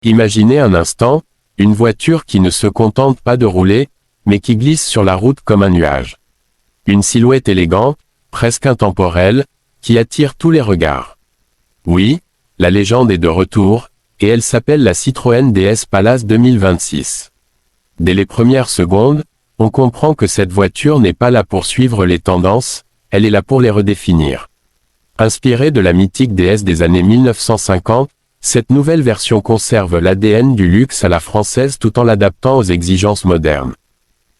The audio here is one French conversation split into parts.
Imaginez un instant, une voiture qui ne se contente pas de rouler, mais qui glisse sur la route comme un nuage. Une silhouette élégante, presque intemporelle, qui attire tous les regards. Oui, la légende est de retour, et elle s'appelle la Citroën DS Palace 2026. Dès les premières secondes, on comprend que cette voiture n'est pas là pour suivre les tendances, elle est là pour les redéfinir. Inspirée de la mythique DS des années 1950, cette nouvelle version conserve l'ADN du luxe à la française tout en l'adaptant aux exigences modernes.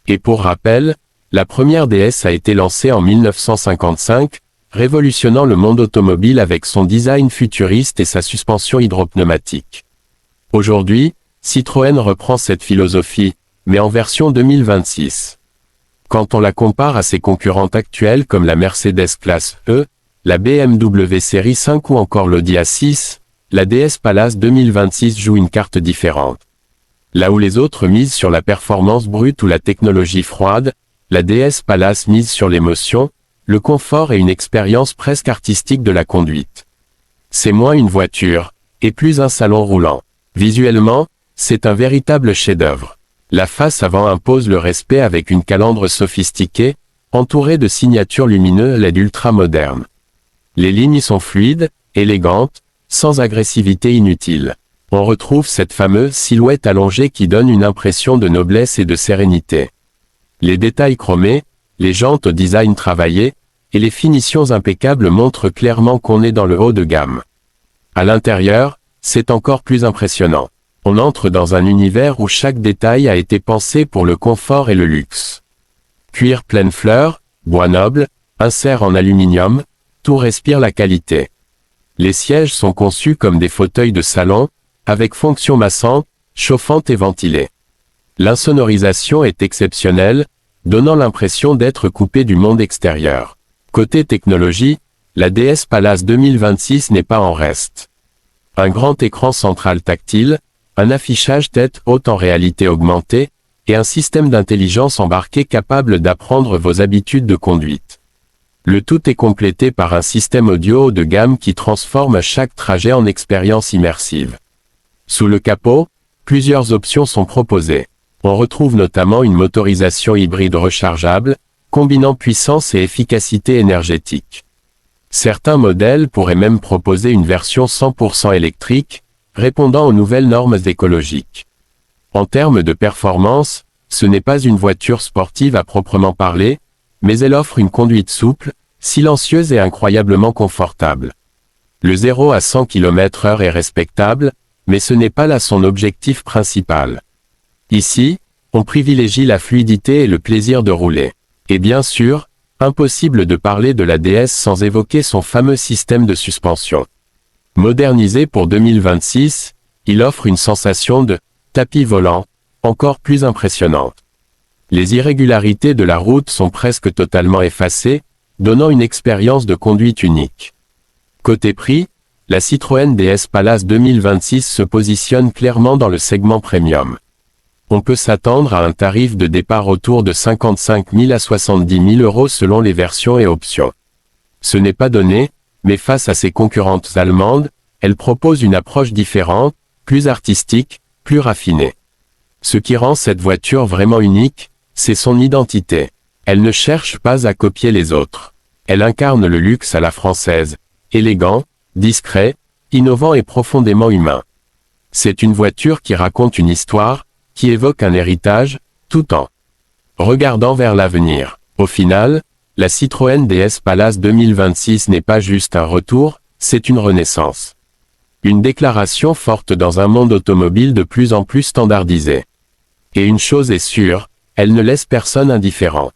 Et pour rappel, la première DS a été lancée en 1955, révolutionnant le monde automobile avec son design futuriste et sa suspension hydropneumatique. Aujourd'hui, Citroën reprend cette philosophie, mais en version 2026. Quand on la compare à ses concurrentes actuelles comme la Mercedes Classe E, la BMW Série 5 ou encore l'Audi A6, la DS Palace 2026 joue une carte différente. Là où les autres misent sur la performance brute ou la technologie froide, la DS Palace mise sur l'émotion, le confort et une expérience presque artistique de la conduite. C'est moins une voiture, et plus un salon roulant. Visuellement, c'est un véritable chef-d'œuvre. La face avant impose le respect avec une calandre sophistiquée, entourée de signatures lumineuses LED ultra modernes. Les lignes sont fluides, élégantes, sans agressivité inutile. On retrouve cette fameuse silhouette allongée qui donne une impression de noblesse et de sérénité. Les détails chromés, les jantes au design travaillé, et les finitions impeccables montrent clairement qu'on est dans le haut de gamme. À l'intérieur, c'est encore plus impressionnant. On entre dans un univers où chaque détail a été pensé pour le confort et le luxe. Cuir pleine fleur, bois noble, insert en aluminium, tout respire la qualité. Les sièges sont conçus comme des fauteuils de salon, avec fonction massante, chauffante et ventilée. L'insonorisation est exceptionnelle, donnant l'impression d'être coupé du monde extérieur. Côté technologie, la DS Palace 2026 n'est pas en reste. Un grand écran central tactile, un affichage tête haute en réalité augmentée, et un système d'intelligence embarqué capable d'apprendre vos habitudes de conduite. Le tout est complété par un système audio haut de gamme qui transforme chaque trajet en expérience immersive. Sous le capot, plusieurs options sont proposées. On retrouve notamment une motorisation hybride rechargeable, combinant puissance et efficacité énergétique. Certains modèles pourraient même proposer une version 100% électrique, répondant aux nouvelles normes écologiques. En termes de performance, ce n'est pas une voiture sportive à proprement parler, mais elle offre une conduite souple, silencieuse et incroyablement confortable. Le 0 à 100 km/h est respectable, mais ce n'est pas là son objectif principal. Ici, on privilégie la fluidité et le plaisir de rouler. Et bien sûr, impossible de parler de la DS sans évoquer son fameux système de suspension. Modernisé pour 2026, il offre une sensation de tapis volant, encore plus impressionnante. Les irrégularités de la route sont presque totalement effacées, donnant une expérience de conduite unique. Côté prix, la Citroën DS Palace 2026 se positionne clairement dans le segment premium. On peut s'attendre à un tarif de départ autour de 55 000 à 70 000 € selon les versions et options. Ce n'est pas donné, mais face à ses concurrentes allemandes, elle propose une approche différente, plus artistique, plus raffinée. Ce qui rend cette voiture vraiment unique, c'est son identité. Elle ne cherche pas à copier les autres. Elle incarne le luxe à la française, élégant, discret, innovant et profondément humain. C'est une voiture qui raconte une histoire, qui évoque un héritage, tout en regardant vers l'avenir. Au final, la Citroën DS Palace 2026 n'est pas juste un retour, c'est une renaissance. Une déclaration forte dans un monde automobile de plus en plus standardisé. Et une chose est sûre, elle ne laisse personne indifférent.